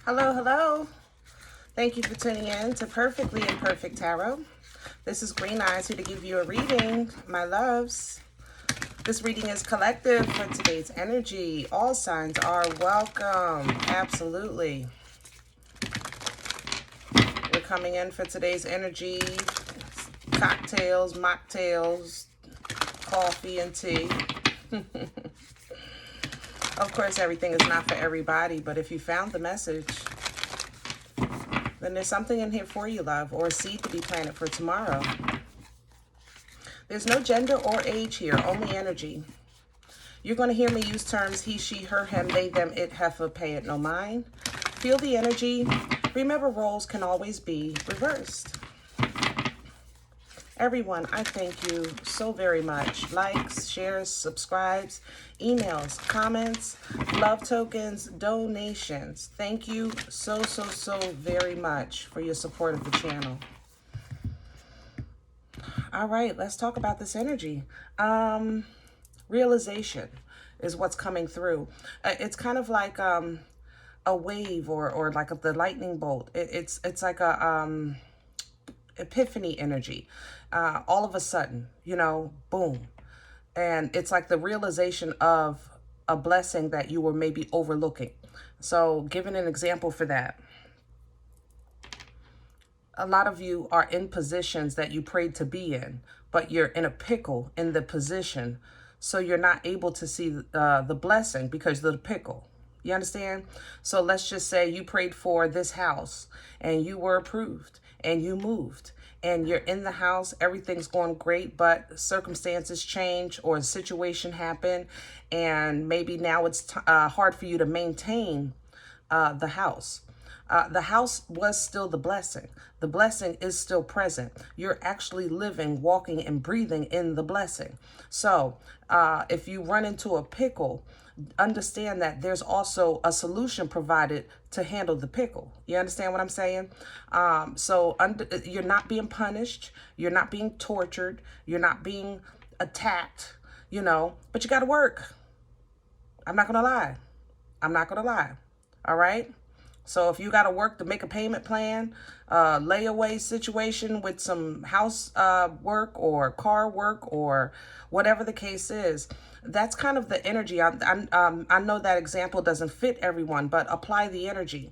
Hello, hello. Thank you for tuning in to Perfectly Imperfect Tarot. This is Green Eyes here to give you a reading, my loves. This reading is collective for today's energy. All signs are welcome. Absolutely. We're coming in for today's energy. Cocktails, mocktails, coffee and tea. Of course, everything is not for everybody, but if you found the message, then there's something in here for you, love, or a seed to be planted for tomorrow. There's no gender or age here, only energy. You're going to hear me use terms he, she, her, him, they, them, it, heifer, pay it, no mind. Feel the energy. Remember, roles can always be reversed. Everyone, I thank you so very much. Likes, shares, subscribes, emails, comments, love tokens, donations. Thank you so very much for your support of the channel. All right, let's talk about this energy. Realization is what's coming through. It's kind of like a wave or like the lightning bolt. It's like a epiphany energy. All of a sudden, you know, boom. And it's like the realization of a blessing that you were maybe overlooking. So giving an example for that. A lot of you are in positions that you prayed to be in, but you're in a pickle in the position. So you're not able to see the blessing because of the pickle. You understand? So let's just say you prayed for this house and you were approved and you moved and you're in the house, everything's going great, but circumstances change or a situation happened and maybe now it's hard for you to maintain the house. The house was still the blessing. The blessing is still present. You're actually living, walking, and breathing in the blessing. So if you run into a pickle, understand that there's also a solution provided to handle the pickle. You understand what I'm saying? You're not being punished. You're not being tortured. You're not being attacked, you know, but you got to work. I'm not going to lie. I'm not going to lie. All right? So if you got to work to make a payment plan, layaway situation with some house work or car work or whatever the case is, that's kind of the energy. I know that example doesn't fit everyone, but apply the energy.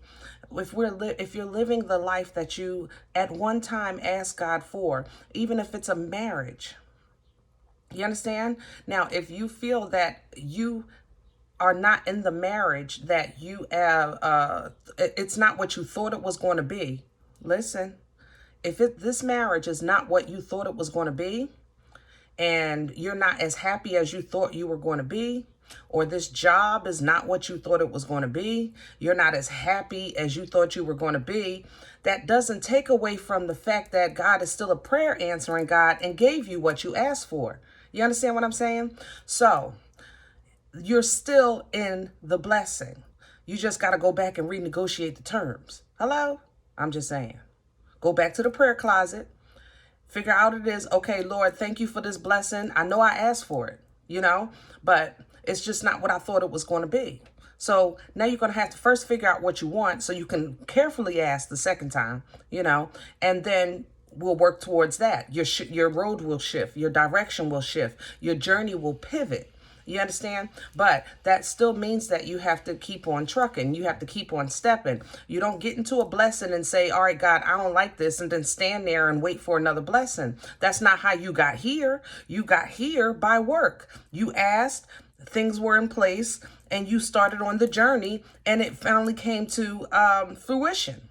If you're living the life that you at one time asked God for, even if it's a marriage, you understand? Now, if you feel that you are not in the marriage that you have, it's not what you thought it was going to be. Listen, if this marriage is not what you thought it was going to be, and you're not as happy as you thought you were going to be, or this job is not what you thought it was going to be, you're not as happy as you thought you were going to be, that doesn't take away from the fact that God is still a prayer answering God and gave you what you asked for. You understand what I'm saying? So you're still in the blessing. You just got to go back and renegotiate the terms. Hello? I'm just saying. Go back to the prayer closet. Figure out it is, okay, Lord, thank you for this blessing. I know I asked for it, you know, but it's just not what I thought it was going to be. So now you're going to have to first figure out what you want so you can carefully ask the second time, you know, and then we'll work towards that. Your road will shift. Your direction will shift. Your journey will pivot. You understand? But that still means that you have to keep on trucking. You have to keep on stepping. You don't get into a blessing and say, all right, God, I don't like this, and then stand there and wait for another blessing. That's not how you got here. You got here by work. You asked, things were in place, and you started on the journey, and it finally came to fruition.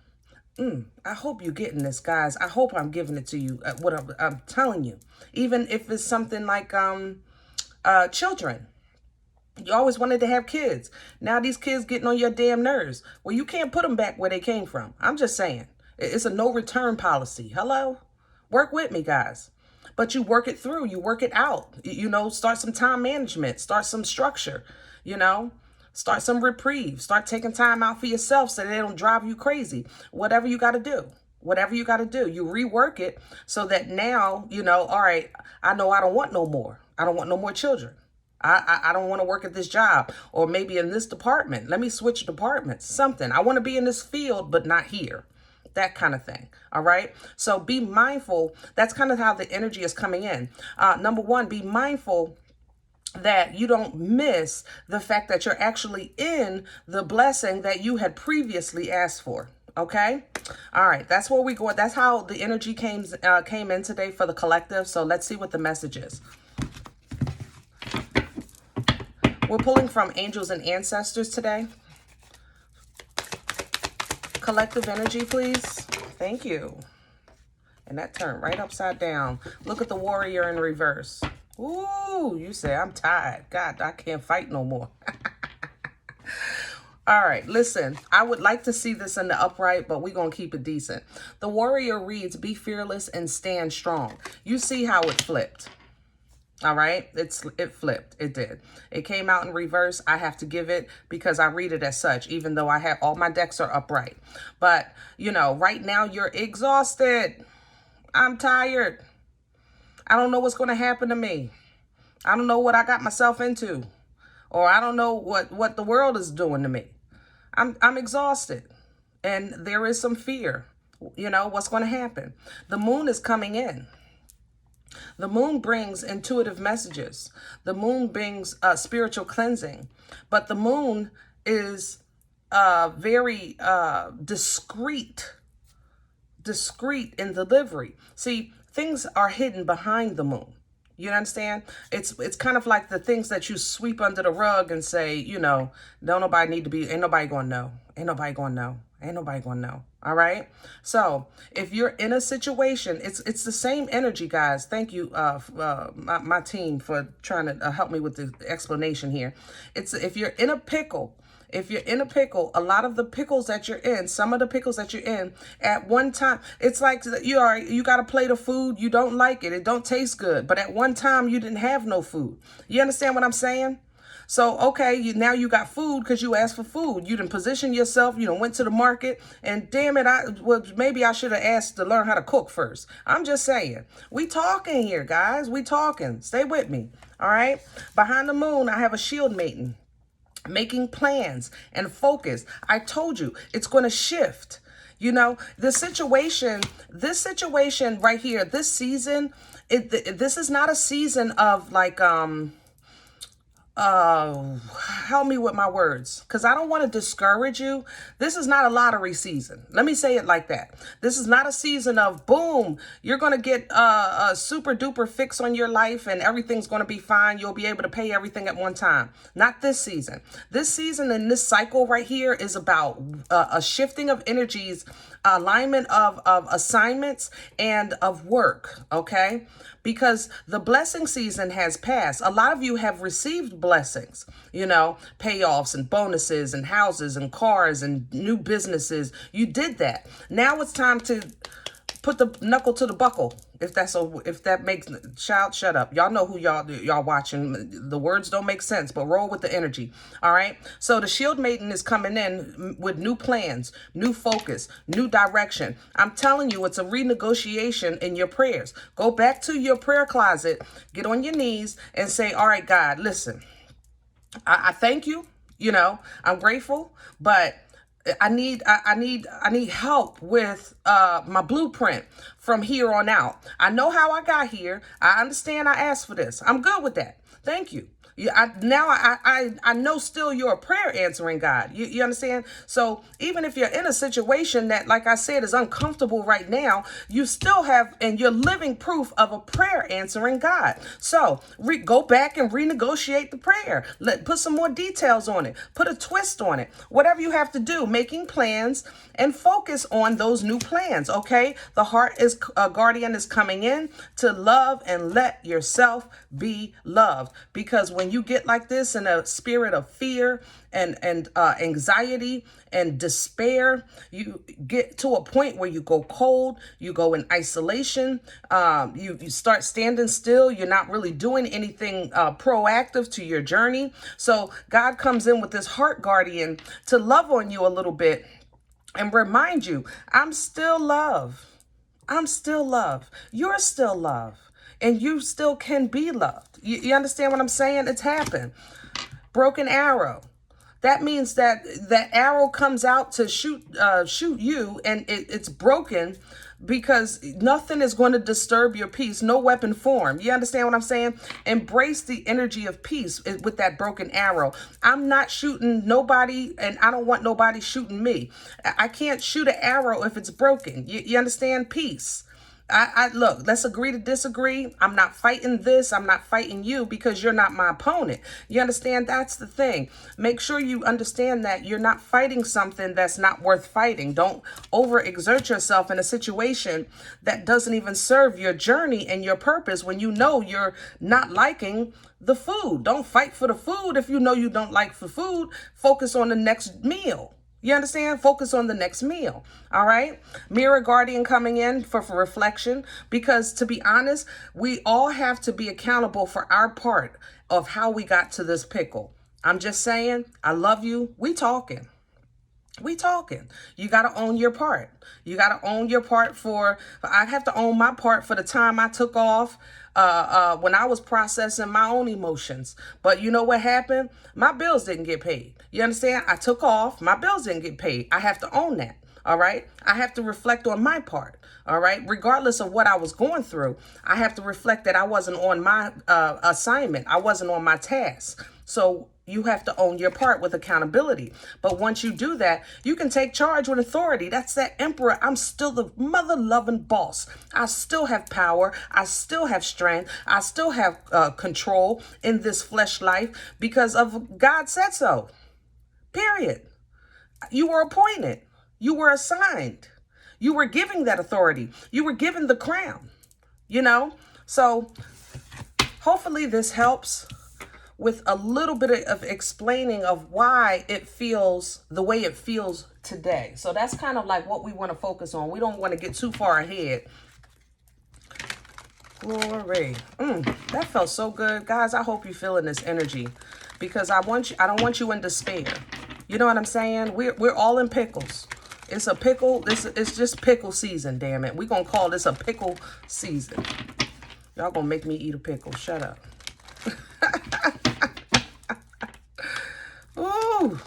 I hope you're getting this, guys. I hope I'm giving it to you, what I'm telling you. Even if it's something like children. You always wanted to have kids. Now these kids getting on your damn nerves. Well, you can't put them back where they came from. I'm just saying. It's a no return policy. Hello? Work with me, guys. But you work it through. You work it out. You know, start some time management. Start some structure. You know? Start some reprieve. Start taking time out for yourself so they don't drive you crazy. Whatever you got to do. Whatever you got to do. You rework it so that now, you know, all right, I know I don't want no more. I don't want no more children. I don't want to work at this job, or maybe in this department. Let me switch departments, something. I want to be in this field, but not here. That kind of thing. All right. So be mindful. That's kind of how the energy is coming in. Number one, be mindful that you don't miss the fact that you're actually in the blessing that you had previously asked for. Okay. All right. That's where we go. That's how the energy came in today for the collective. So let's see what the message is. We're pulling from angels and ancestors today. Collective energy, please. Thank you. And that turned right upside down. Look at the warrior in reverse. Ooh, you say, I'm tired. God, I can't fight no more. All right, listen, I would like to see this in the upright, but we're going to keep it decent. The warrior reads, be fearless and stand strong. You see how it flipped. All right, it flipped. It did. It came out in reverse. I have to give it because I read it as such, even though I have all my decks are upright. But, you know, right now you're exhausted. I'm tired. I don't know what's going to happen to me. I don't know what I got myself into, or I don't know what the world is doing to me. I'm exhausted, and there is some fear. You know, what's going to happen? The moon is coming in. The moon brings intuitive messages. The moon brings spiritual cleansing. But the moon is very discreet in delivery. See, things are hidden behind the moon. You understand? It's kind of like the things that you sweep under the rug and say, you know, don't nobody need to be, ain't nobody gonna know. Ain't nobody gonna know. Ain't nobody gonna know. All right. So if you're in a situation, it's the same energy, guys. Thank you, my team, for trying to help me with the explanation here. If you're in a pickle, a lot of the pickles that you're in, some of the pickles that you're in at one time, it's like you got a plate of food, you don't like it, it don't taste good, but at one time you didn't have no food. You understand what I'm saying? So, okay, now you got food because you asked for food. You didn't position yourself, you went to the market, and damn it, maybe I should have asked to learn how to cook first. I'm just saying. We talking here, guys. We talking. Stay with me. All right? Behind the moon, I have a shield maiden. Making plans and focus. I told you it's going to shift. You know, this situation right here, this season, this is not a season of like, help me with my words, because I don't want to discourage you. This is not a lottery season. Let me say it like that. This is not a season of boom, you're going to get a super duper fix on your life and everything's going to be fine. You'll be able to pay everything at one time. Not this season. This season and this cycle right here is about a shifting of energies, alignment of assignments and of work. Okay. Because the blessing season has passed. A lot of you have received blessings, you know, payoffs and bonuses and houses and cars and new businesses. You did that. Now it's time to put the knuckle to the buckle. If that makes, shut up. Y'all know who y'all watching. The words don't make sense, but roll with the energy. All right. So the shield maiden is coming in with new plans, new focus, new direction. I'm telling you, it's a renegotiation in your prayers. Go back to your prayer closet, get on your knees and say, all right, God, listen, I thank you. You know, I'm grateful, but I need help with my blueprint from here on out. I know how I got here. I understand I asked for this. I'm good with that. Thank you. I know still you're a prayer answering God. You understand? So even if you're in a situation that, like I said, is uncomfortable right now, you still have, and you're living proof of a prayer answering God. So go back and renegotiate the prayer. Put some more details on it. Put a twist on it. Whatever you have to do, making plans and focus on those new plans. Okay. The heart is guardian is coming in to love and let yourself be loved, because when you get like this in a spirit of fear and anxiety and despair, you get to a point where you go cold, you go in isolation, you start standing still, you're not really doing anything proactive to your journey. So God comes in with this heart guardian to love on you a little bit and remind you, I'm still love. I'm still love. You're still love. and you still can be loved. You understand what I'm saying? It's happened. Broken arrow. That means that that arrow comes out to shoot you, and it's broken because nothing is going to disturb your peace. No weapon form. You understand what I'm saying? Embrace the energy of peace with that broken arrow. I'm not shooting nobody, and I don't want nobody shooting me. I can't shoot an arrow if it's broken. You understand? Peace. Look, let's agree to disagree. I'm not fighting this. I'm not fighting you because you're not my opponent. You understand? That's the thing. Make sure you understand that you're not fighting something that's not worth fighting. Don't overexert yourself in a situation that doesn't even serve your journey and your purpose when you know you're not liking the food. Don't fight for the food if you know you don't like the food. Focus on the next meal. You understand? Focus on the next meal. All right. Mirror guardian coming in for reflection, because to be honest, we all have to be accountable for our part of how we got to this pickle. I'm just saying, I love you. We talking. You got to own your part. You got to own your part I have to own my part for the time I took off when I was processing my own emotions. But you know what happened? My bills didn't get paid. You understand? I took off. My bills didn't get paid. I have to own that. All right. I have to reflect on my part. All right. Regardless of what I was going through, I have to reflect that I wasn't on my assignment. I wasn't on my task. So you have to own your part with accountability. But once you do that, you can take charge with authority. That's that emperor. I'm still the mother-loving boss. I still have power. I still have strength. I still have control in this flesh life because of God said so. Period. You were appointed. You were assigned. You were giving that authority. You were given the crown, you know? So hopefully this helps with a little bit of explaining of why it feels the way it feels today. So that's kind of like what we want to focus on. We don't want to get too far ahead. Glory. That felt so good. Guys, I hope you're feeling this energy because I don't want you in despair. You know what I'm saying? We're all in pickles. It's a pickle. It's just pickle season, damn it. We're going to call this a pickle season. Y'all going to make me eat a pickle. Shut up. Ooh.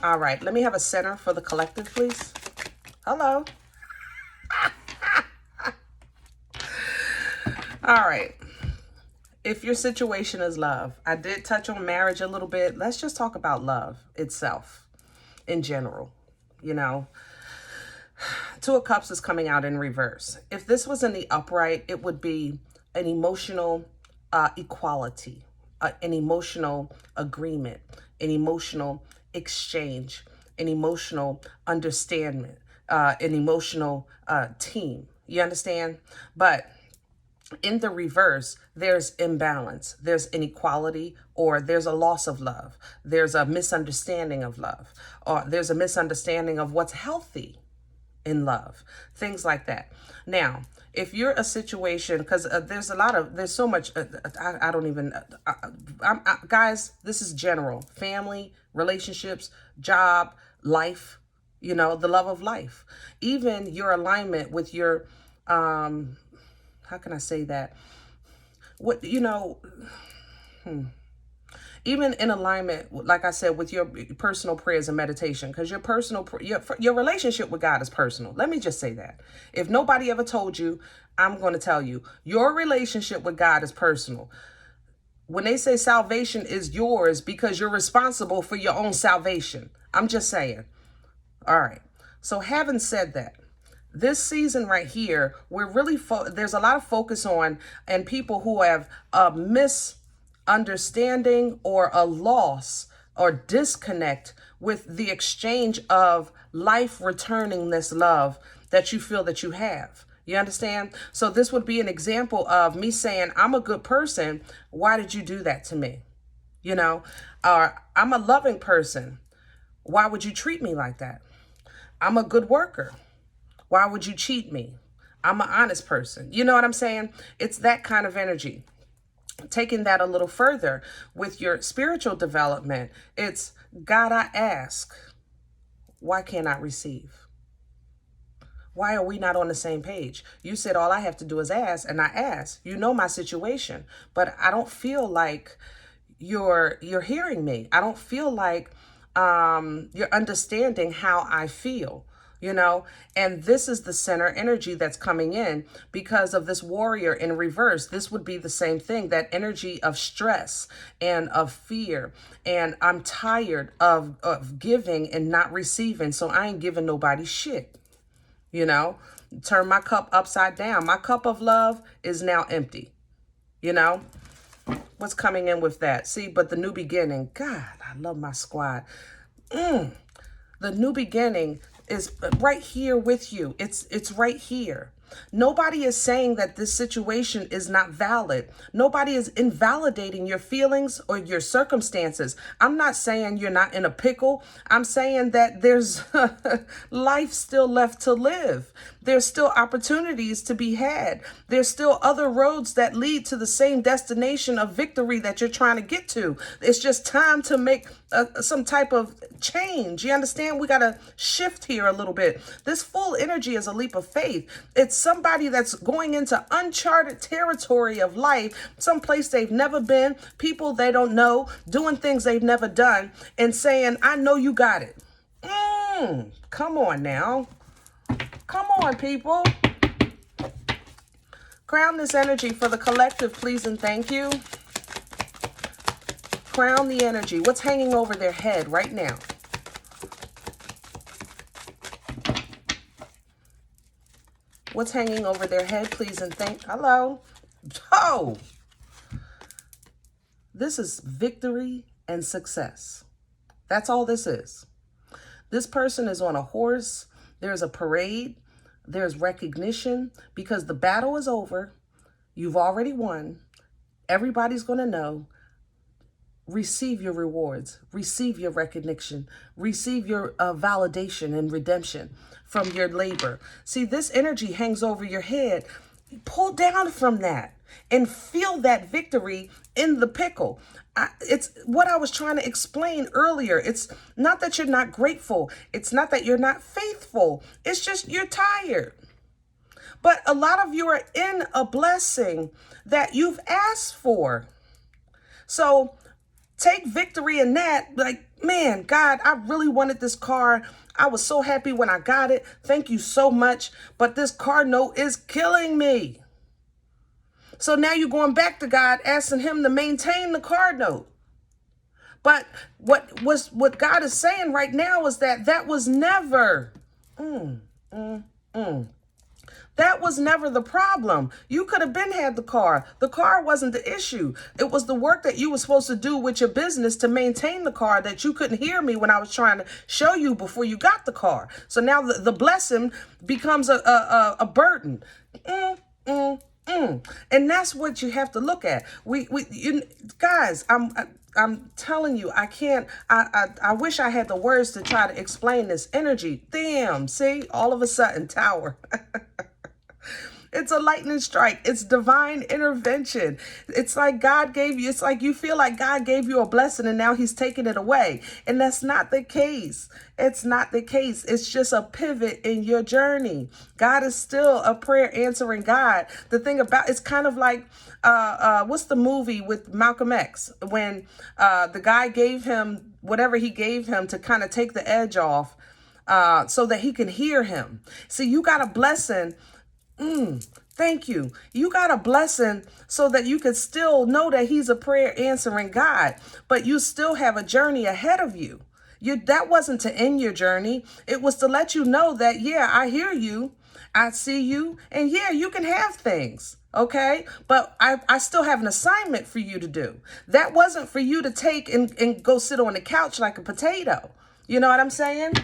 All right. Let me have a center for the collective, please. Hello. All right. If your situation is love, I did touch on marriage a little bit. Let's just talk about love itself in general. You know, Two of Cups is coming out in reverse. If this was in the upright, it would be an emotional equality, an emotional agreement, an emotional exchange, an emotional understanding, an emotional team. You understand? But in the reverse, there's imbalance, there's inequality, or there's a loss of love. There's a misunderstanding of love, or there's a misunderstanding of what's healthy in love, things like that. Now, if you're a situation, because there's so much, I don't even, guys, this is general, family, relationships, job, life, you know, the love of life, even your alignment with your, how can I say that? What, you know, even in alignment, like I said, with your personal prayers and meditation, because your relationship with God is personal. Let me just say that. If nobody ever told you, I'm going to tell you, your relationship with God is personal. When they say salvation is yours because you're responsible for your own salvation, I'm just saying. All right. So having said that, this season right here, we're really, there's a lot of focus on, and people who have a misunderstanding or a loss or disconnect with the exchange of life returning this love that you feel that you have. You understand? So this would be an example of me saying, I'm a good person. Why did you do that to me? You know, or I'm a loving person. Why would you treat me like that? I'm a good worker. Why would you cheat me? I'm an honest person. You know what I'm saying? It's that kind of energy. Taking that a little further with your spiritual development, it's God, I ask, Why can't I receive? Why are we not on the same page? You said all I have to do is ask, and I ask. You know my situation, but I don't feel like you're hearing me. I don't feel like you're understanding how I feel, you know? And this is the center energy that's coming in because of this warrior in reverse. This would be the same thing, that energy of stress and of fear. And I'm tired of giving and not receiving, so I ain't giving nobody shit. You know, turn my cup upside down. My cup of love is now empty. You know, what's coming in with that? See, but the new beginning, God, I love my squad. The new beginning is right here with you. It's right here. Nobody is saying that this situation is not valid. Nobody is invalidating your feelings or your circumstances. I'm not saying you're not in a pickle. I'm saying that there's life still left to live. There's still opportunities to be had. There's still other roads that lead to the same destination of victory that you're trying to get to. It's just time to make some type of change. You understand? We got to shift here a little bit. This full energy is a leap of faith. It's somebody that's going into uncharted territory of life, someplace they've never been, people they don't know, doing things they've never done, and saying, I know you got it. Come on now. Come on, people. Crown this energy for the collective, please and thank you. Crown the energy. What's hanging over their head right now? What's hanging over their head, please and thank. Hello. Oh. This is victory and success. That's all this is. This person is on a horse. There's a parade. There's recognition because the battle is over. You've already won. Everybody's going to know. Receive your rewards. Receive your recognition. Receive your validation and redemption from your labor. See, this energy hangs over your head. Pull down from that and feel that victory in the pickle. It's what I was trying to explain earlier. It's not that you're not grateful. It's not that you're not faithful. It's just you're tired. But a lot of you are in a blessing that you've asked for. So take victory in that. Like, man, God, I really wanted this car. I was so happy when I got it. Thank you so much. But this car note is killing me. So now you're going back to God, asking him to maintain the car note. But what God is saying right now is that was never, that was never the problem. You could have been had the car. The car wasn't the issue. It was the work that you were supposed to do with your business to maintain the car that you couldn't hear me when I was trying to show you before you got the car. So now the blessing becomes a burden. And that's what you have to look at. You guys, I'm telling you, I can't, I wish I had the words to try to explain this energy. Damn, see, all of a sudden, tower. It's a lightning strike. It's divine intervention. It's like God gave you, it's like you feel like God gave you a blessing and now he's taking it away. And that's not the case. It's not the case. It's just a pivot in your journey. God is still a prayer answering God. The thing about, it's kind of like, what's the movie with Malcolm X when the guy gave him whatever he gave him to kind of take the edge off so that he can hear him. See, you got a blessing. Thank you. You got a blessing so that you could still know that he's a prayer answering God, but you still have a journey ahead of you. That wasn't to end your journey. It was to let you know that, yeah, I hear you. I see you. And yeah, you can have things. Okay. But I still have an assignment for you to do. That wasn't for you to take and go sit on the couch like a potato. You know what I'm saying?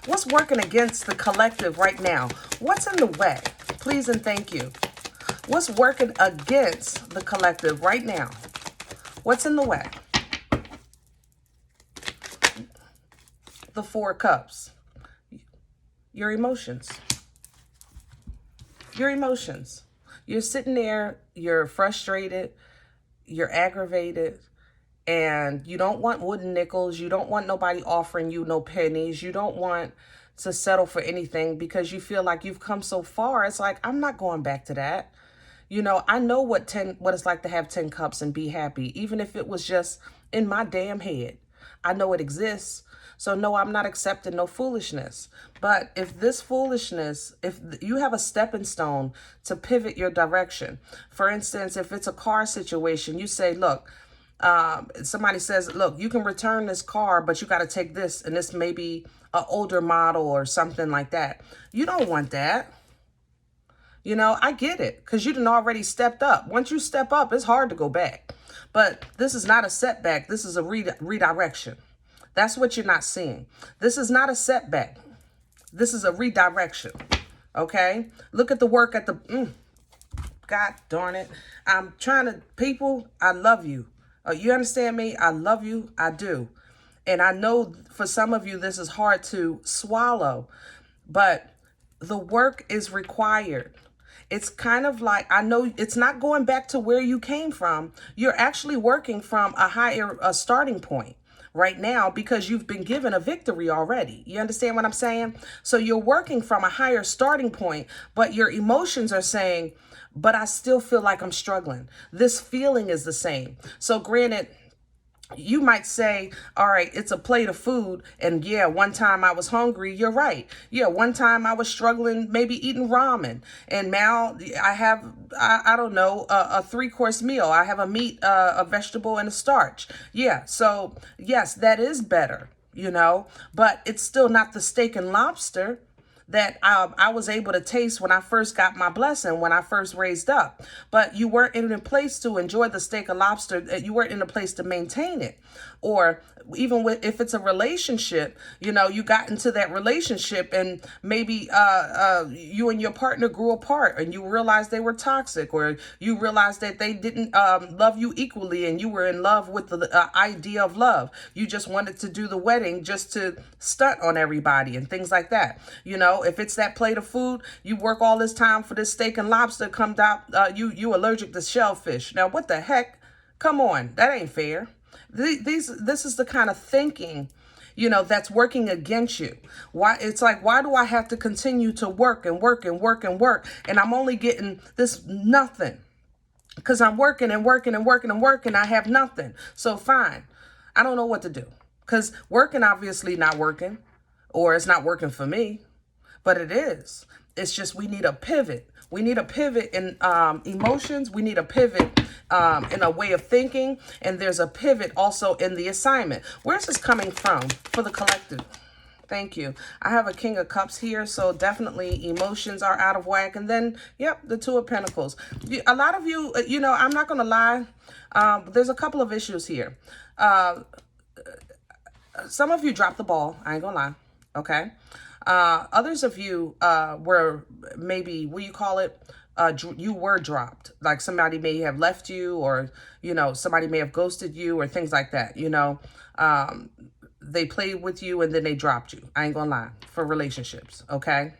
What's working against the collective right now? What's in the way? Please and thank you. What's working against the collective right now? What's in the way? The Four Cups. Your emotions. Your emotions. You're sitting there, you're frustrated, you're aggravated, and you don't want wooden nickels. You don't want nobody offering you no pennies. You don't want to settle for anything because you feel like you've come so far. It's like, I'm not going back to that. You know, I know what it's like to have 10 cups and be happy, even if it was just in my damn head. I know it exists. So no, I'm not accepting no foolishness. But if this foolishness, if you have a stepping stone to pivot your direction, for instance, if it's a car situation, you say, look, somebody says, look, you can return this car, but you got to take this, and this may be an older model or something like that. You don't want that. You know, I get it, because you done already stepped up. Once you step up, it's hard to go back. But this is not a setback. This is a redirection. That's what you're not seeing. This is not a setback. This is a redirection. Okay? Look at the work at the... God darn it. I'm trying to... People, I love you. You understand me? I love you. I do. And I know for some of you, this is hard to swallow. But the work is required. It's kind of like, I know it's not going back to where you came from. You're actually working from a higher starting point right now because you've been given a victory already. You understand what I'm saying? So you're working from a higher starting point, but your emotions are saying, but I still feel like I'm struggling. This feeling is the same. So granted, you might say, all right, it's a plate of food. And yeah, one time I was hungry. You're right. Yeah, one time I was struggling, maybe eating ramen. And now I have, I don't know, a 3-course meal. I have a meat, a vegetable, and a starch. Yeah, so yes, that is better, you know, but it's still not the steak and lobster that I was able to taste when I first got my blessing, when I first raised up. But you weren't in a place to enjoy the steak and lobster. You weren't in a place to maintain it. Or even if it's a relationship, you know, you got into that relationship and maybe you and your partner grew apart and you realized they were toxic, or you realized that they didn't love you equally and you were in love with the idea of love. You just wanted to do the wedding just to stunt on everybody and things like that. You know, if it's that plate of food, you work all this time for this steak and lobster, comes out, you allergic to shellfish. Now, what the heck? Come on, that ain't fair. This is the kind of thinking, you know, that's working against you. Why? It's like, why do I have to continue to work and work and work and work? And I'm only getting this nothing because I'm working and working and working and working. I have nothing. So fine. I don't know what to do because working obviously not working, or it's not working for me, but it is. It's just, we need a pivot. We need a pivot in emotions. We need a pivot in a way of thinking. And there's a pivot also in the assignment. Where's this coming from for the collective? Thank you. I have a King of Cups here, so definitely emotions are out of whack. And then, yep, the Two of Pentacles. A lot of you, you know, I'm not going to lie. There's a couple of issues here. Some of you dropped the ball. I ain't going to lie. Okay. Others of you were maybe, what do you call it? You were dropped. Like somebody may have left you, or, you know, somebody may have ghosted you or things like that. You know, they played with you and then they dropped you. I ain't gonna lie, for relationships. Okay.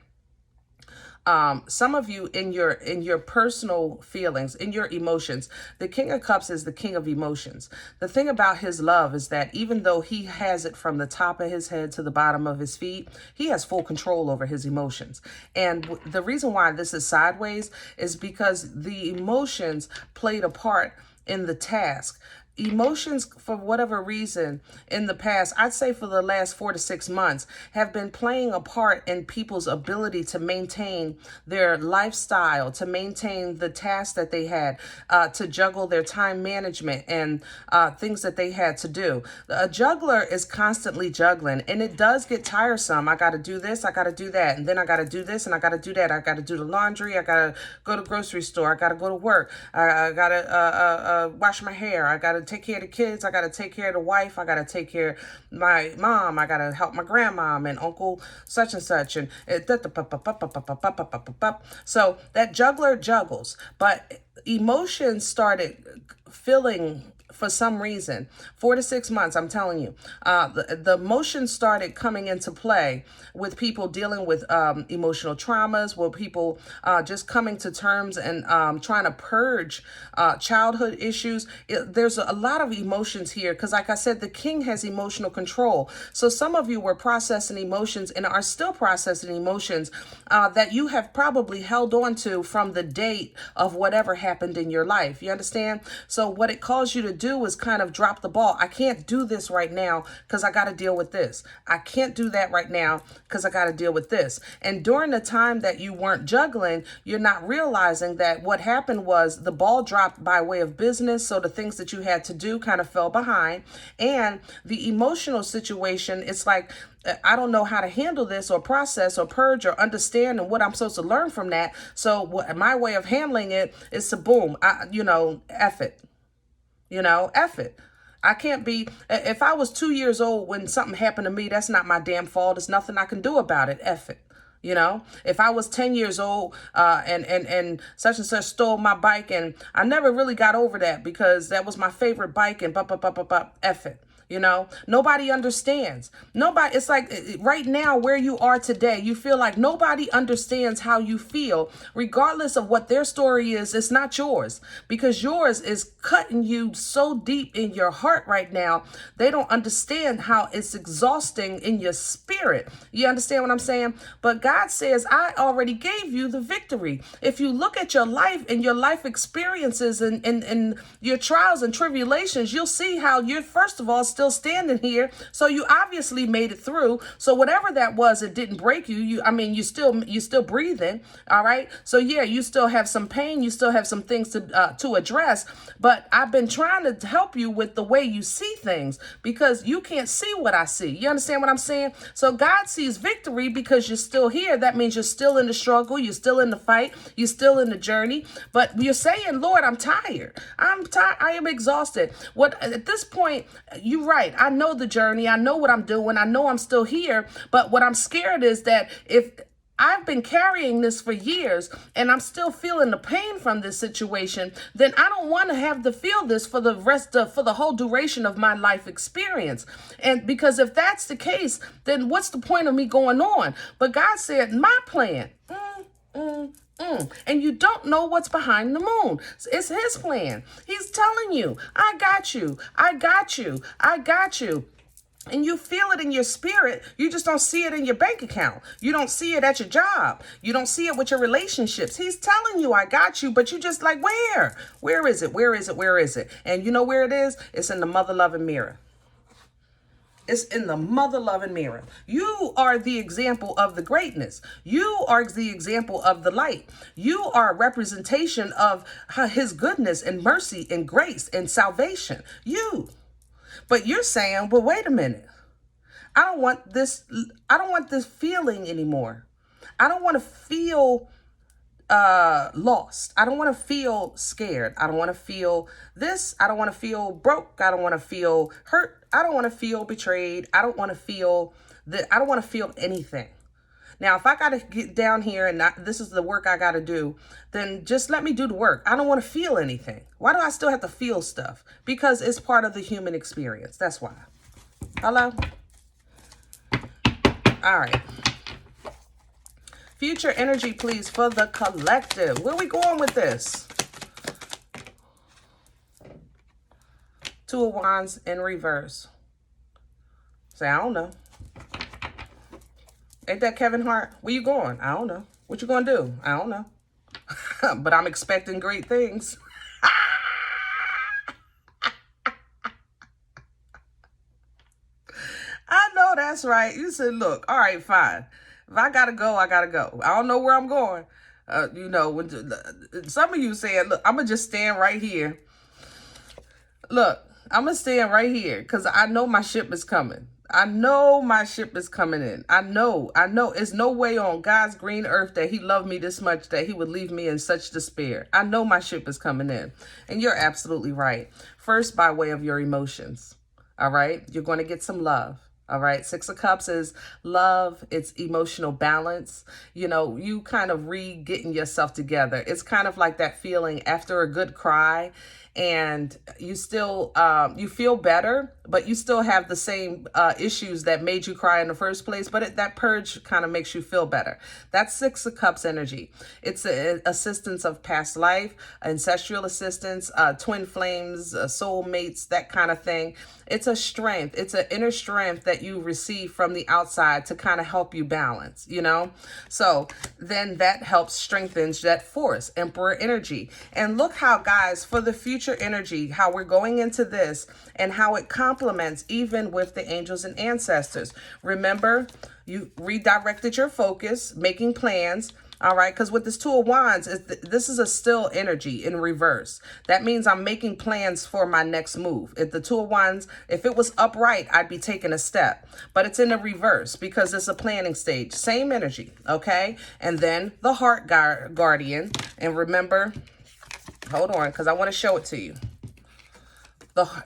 Some of you in your personal feelings, in your emotions, the King of Cups is the king of emotions. The thing about his love is that even though he has it from the top of his head to the bottom of his feet, he has full control over his emotions. And the reason why this is sideways is because the emotions played a part in the task. Emotions, for whatever reason, in the past, I'd say for the last 4 to 6 months, have been playing a part in people's ability to maintain their lifestyle, to maintain the tasks that they had, to juggle their time management and things that they had to do. A juggler is constantly juggling, and it does get tiresome. I got to do this, I got to do that, and then I got to do this, and I got to do that. I got to do the laundry, I got to go to the grocery store, I got to go to work, I got to wash my hair, I got to take care of the kids, I got to take care of the wife, I got to take care of my mom, I got to help my grandmom and uncle such and such, and so that juggler juggles. But emotions started filling for some reason. 4 to 6 months, I'm telling you. The emotions started coming into play with people dealing with emotional traumas, with people just coming to terms and trying to purge childhood issues. There's a lot of emotions here because, like I said, the king has emotional control. So some of you were processing emotions and are still processing emotions that you have probably held on to from the date of whatever happened in your life. You understand? So what it calls you to do is kind of drop the ball. I can't do this right now because I got to deal with this. I can't do that right now because I got to deal with this. And during the time that you weren't juggling, you're not realizing that what happened was the ball dropped by way of business. So the things that you had to do kind of fell behind. And the emotional situation, it's like, I don't know how to handle this or process or purge or understand and what I'm supposed to learn from that. So my way of handling it is to boom, F it. F it. I can't be, if I was 2 years old when something happened to me, that's not my damn fault. There's nothing I can do about it. F it. If I was 10 years old and such and such stole my bike and I never really got over that because that was my favorite bike and F it. Nobody understands. Nobody, it's like right now where you are today, you feel like nobody understands how you feel, regardless of what their story is. It's not yours because yours is cutting you so deep in your heart right now. They don't understand how it's exhausting in your spirit. You understand what I'm saying? But God says, I already gave you the victory. If you look at your life and your life experiences and your trials and tribulations, you'll see how you're, first of all, still standing here. So you obviously made it through. So whatever that was, it didn't break you. You're still breathing. All right. So yeah, you still have some pain. You still have some things to address. But I've been trying to help you with the way you see things because you can't see what I see. You understand what I'm saying? So God sees victory because you're still here. That means you're still in the struggle. You're still in the fight. You're still in the journey. But you're saying, Lord, I'm tired. I am exhausted. At this point, you're right. I know the journey. I know what I'm doing. I know I'm still here. But what I'm scared is that if I've been carrying this for years and I'm still feeling the pain from this situation, then I don't want to have to feel this for the whole duration of my life experience. And because if that's the case, then what's the point of me going on? But God said, my plan. And you don't know what's behind the moon. It's his plan. He's telling you, I got you. I got you. I got you. And you feel it in your spirit. You just don't see it in your bank account. You don't see it at your job. You don't see it with your relationships. He's telling you, I got you, but you just like, where? Where is it? Where is it? Where is it? And you know where it is? It's in the mother-loving mirror. It's in the mother-loving mirror. You are the example of the greatness. You are the example of the light. You are a representation of his goodness and mercy and grace and salvation. You. But you're saying, well, wait a minute. I don't want this feeling anymore. I don't want to feel lost. I don't want to feel scared. I don't want to feel this. I don't want to feel broke. I don't want to feel hurt. I don't want to feel betrayed. I don't want to feel I don't want to feel anything. Now, if I got to get down here and this is the work I got to do, then just let me do the work. I don't want to feel anything. Why do I still have to feel stuff? Because it's part of the human experience. That's why. Hello? All right. Future energy, please, for the collective. Where are we going with this? Two of Wands in reverse. Say, I don't know. Ain't that Kevin Hart? Where you going? I don't know. What you gonna do? I don't know. But I'm expecting great things. I know that's right. You said, look, all right, fine. If I gotta go, I gotta go. I don't know where I'm going. When some of you saying, look, I'm gonna just stand right here. Look, I'm gonna stand right here because I know my ship is coming. I know my ship is coming in. I know. It's no way on God's green earth that he loved me this much that he would leave me in such despair. I know my ship is coming in. And you're absolutely right. First, by way of your emotions. All right. You're going to get some love. All right. 6 of Cups is love. It's emotional balance. You kind of getting yourself together. It's kind of like that feeling after a good cry and you still, you feel better, but you still have the same issues that made you cry in the first place, but that purge kind of makes you feel better. That's Six of Cups energy. It's a assistance of past life, ancestral assistance, twin flames, soulmates, that kind of thing. It's a strength. It's an inner strength that you receive from the outside to kind of help you balance, you know? So then that helps strengthen that force, Emperor energy. And look how, guys, for the future energy, how we're going into this and how it complements even with the angels and ancestors. Remember, you redirected your focus, making plans. All right, because with this Two of Wands, this is a still energy in reverse. That means I'm making plans for my next move. If the Two of Wands, if it was upright, I'd be taking a step. But it's in the reverse because it's a planning stage. Same energy, okay? And then the Heart Guardian. And remember, hold on, because I want to show it to you.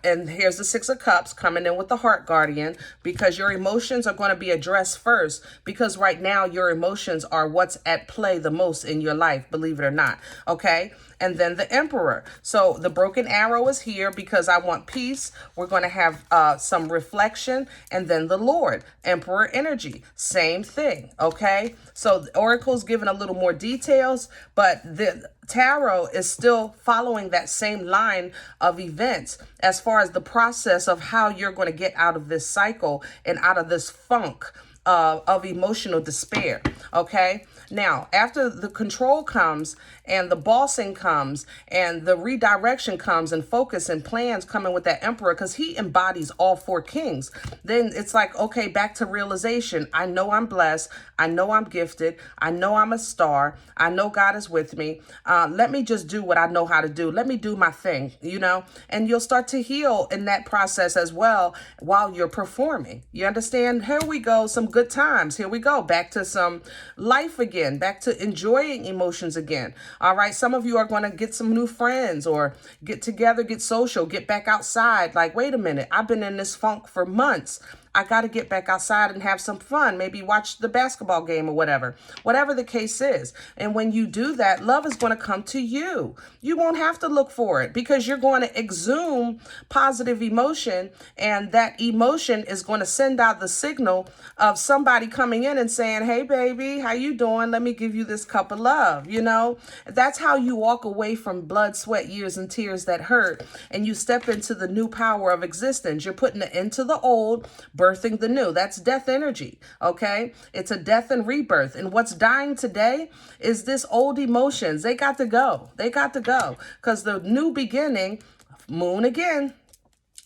And here's the Six of Cups coming in with the Heart Guardian, because your emotions are going to be addressed first, because right now your emotions are what's at play the most in your life, believe it or not. Okay. And then the Emperor. So the broken arrow is here because I want peace. We're going to have some reflection. And then the Lord, Emperor energy, same thing. Okay. So the Oracle's given a little more details, but the Tarot is still following that same line of events as far as the process of how you're going to get out of this cycle and out of this funk of emotional despair. Okay. Now, after the control comes and the bossing comes and the redirection comes and focus and plans coming with that Emperor, because he embodies all four kings, then it's like, okay, back to realization. I know I'm blessed. I know I'm gifted. I know I'm a star. I know God is with me. Let me just do what I know how to do. Let me do my thing, you know, and you'll start to heal in that process as well while you're performing. You understand? Here we go. Some good times. Here we go. Back to some life again, back to enjoying emotions again. All right. Some of you are going to get some new friends or get together, get social, get back outside. Like, wait a minute, I've been in this funk for months. I got to get back outside and have some fun. Maybe watch the basketball game or whatever the case is. And when you do that, love is going to come to you. You won't have to look for it because you're going to exude positive emotion. And that emotion is going to send out the signal of somebody coming in and saying, hey, baby, how you doing? Let me give you this cup of love. You know, that's how you walk away from blood, sweat, years, and tears that hurt. And you step into the new power of existence. You're putting an end to the old, birthing the new. That's death energy. Okay. It's a death and rebirth. And what's dying today is this old emotions. They got to go. They got to go. Because the new beginning, moon again,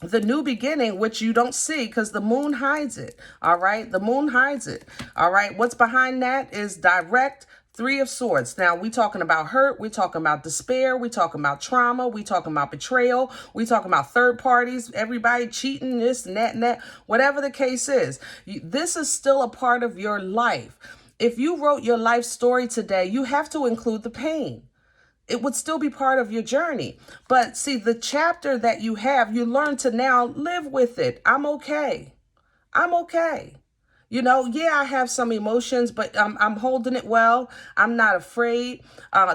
the new beginning, which you don't see because the moon hides it. All right. The moon hides it. All right. What's behind that is direct Three of Swords. Now, we talking about hurt. We talking about despair. We talking about trauma. We talking about betrayal. We talking about third parties, everybody cheating, this and that, whatever the case is. This is still a part of your life. If you wrote your life story today, you have to include the pain. It would still be part of your journey. But see, the chapter that you have, you learn to now live with it. I'm okay. I'm okay. You know, yeah, I have some emotions, but I'm holding it well. I'm not afraid.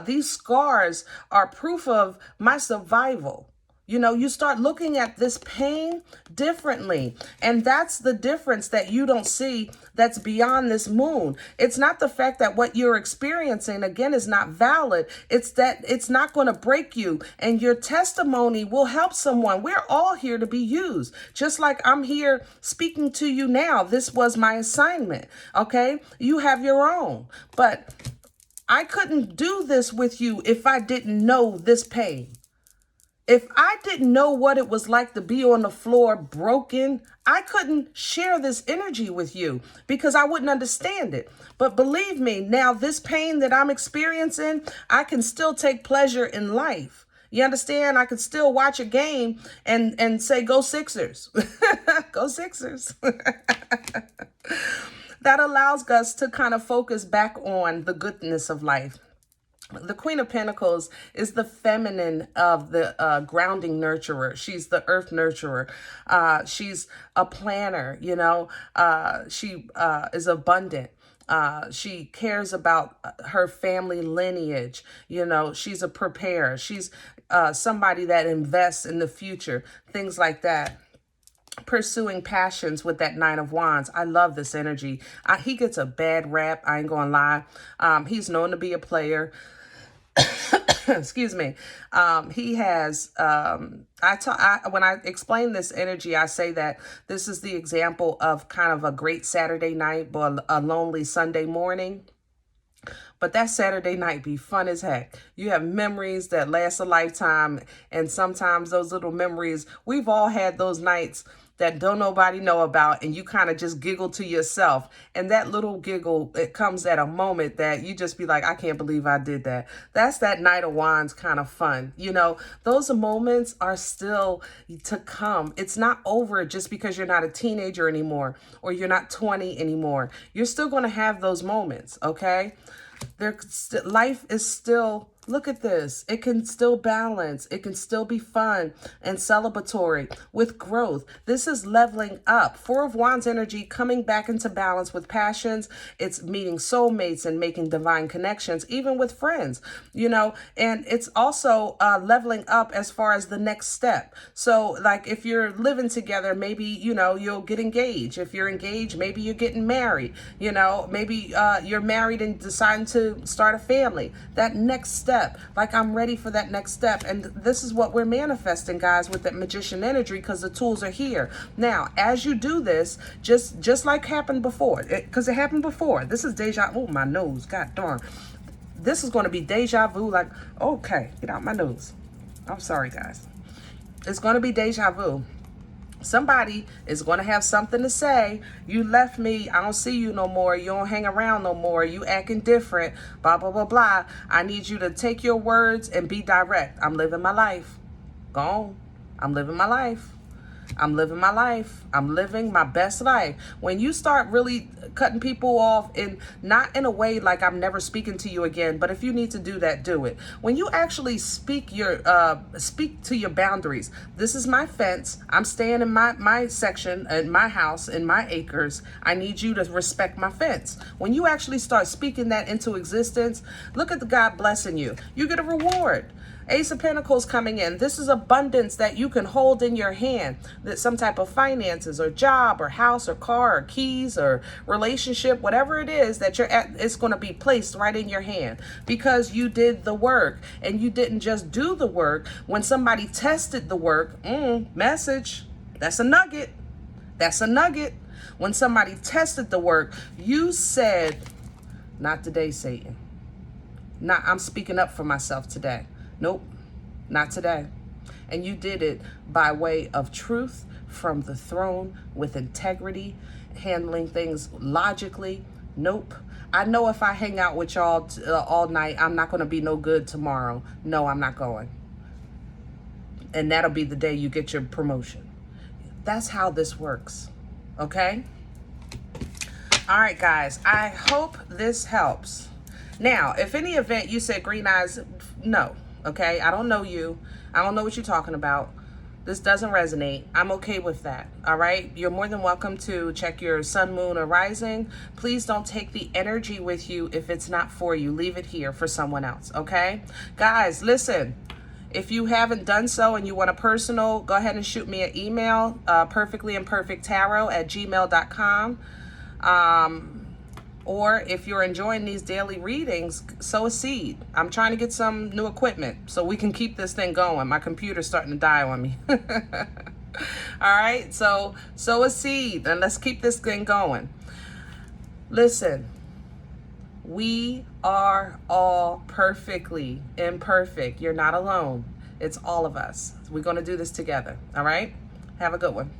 These scars are proof of my survival. You know, you start looking at this pain differently. And that's the difference that you don't see that's beyond this moon. It's not the fact that what you're experiencing, again, is not valid. It's that it's not going to break you. And your testimony will help someone. We're all here to be used. Just like I'm here speaking to you now. This was my assignment. Okay? You have your own. But I couldn't do this with you if I didn't know this pain. If I didn't know what it was like to be on the floor broken, I couldn't share this energy with you because I wouldn't understand it. But believe me, now this pain that I'm experiencing, I can still take pleasure in life. You understand? I could still watch a game and say, go Sixers. Go Sixers. That allows us to kind of focus back on the goodness of life. The Queen of Pentacles is the feminine of the grounding nurturer. She's the earth nurturer. She's a planner, you know. She is abundant. She cares about her family lineage. You know, she's a preparer. She's somebody that invests in the future, things like that. Pursuing passions with that Nine of Wands. I love this energy. He gets a bad rap, I ain't gonna lie. He's known to be a player. Excuse me. He has, when I explain this energy, I say that this is the example of kind of a great Saturday night, but a lonely Sunday morning. But that Saturday night be fun as heck. You have memories that last a lifetime. And sometimes those little memories, we've all had those nights that don't nobody know about, and you kind of just giggle to yourself. And that little giggle, it comes at a moment that you just be like, I can't believe I did that. That's that Knight of Wands kind of fun. You know, those moments are still to come. It's not over just because you're not a teenager anymore or you're not 20 anymore. You're still going to have those moments, okay? Life is still, look at this. It can still balance. It can still be fun and celebratory with growth. This is leveling up. Four of Wands energy coming back into balance with passions. It's meeting soulmates and making divine connections, even with friends, you know, and it's also leveling up as far as the next step. So like if you're living together, maybe, you know, you'll get engaged. If you're engaged, maybe you're getting married, you know, maybe you're married and deciding to start a family. That next step, like I'm ready for that next step. And this is what we're manifesting, guys, with that Magician energy, because the tools are here. Now, as you do this, just like happened before, because it happened before. This is deja, oh, my nose, god darn. This is going to be deja vu, like, okay, get out my nose. I'm sorry, guys. It's going to be deja vu. Somebody is going to have something to say. You left me. I don't see you no more. You don't hang around no more. You acting different. Blah, blah, blah, blah. I need you to take your words and be direct. I'm living my life. Go on. I'm living my life. I'm living my life. I'm living my best life. When you start really cutting people off, and not in a way like I'm never speaking to you again, but if you need to do that, do it. When you actually speak to your boundaries. This is my fence. I'm staying in my section, in my house, in my acres. I need you to respect my fence. When you actually start speaking that into existence, look at the God blessing you. You get a reward. Ace of Pentacles coming in. This is abundance that you can hold in your hand. That some type of finances or job or house or car or keys or relationship, whatever it is that you're at, it's going to be placed right in your hand because you did the work. And you didn't just do the work. When somebody tested the work, message, that's a nugget. That's a nugget. When somebody tested the work, you said, not today, Satan. Not, I'm speaking up for myself today. Nope, not today. And you did it by way of truth from the throne with integrity, handling things logically. Nope. I know if I hang out with y'all all night, I'm not going to be no good tomorrow. No, I'm not going. And that'll be the day you get your promotion. That's how this works. Okay? All right, guys. I hope this helps. Now, if any event you said green eyes, no. Okay, I don't know you. I don't know what you're talking about. This doesn't resonate. I'm okay with that. All right. You're more than welcome to check your sun, moon, or rising. Please don't take the energy with you if it's not for you. Leave it here for someone else. Okay, guys, listen. If you haven't done so and you want a personal, go ahead and shoot me an email, perfectlyimperfecttarot@gmail.com. Or if you're enjoying these daily readings, sow a seed. I'm trying to get some new equipment so we can keep this thing going. My computer's starting to die on me. All right, so sow a seed and let's keep this thing going. Listen, we are all perfectly imperfect. You're not alone. It's all of us. We're going to do this together. All right, have a good one.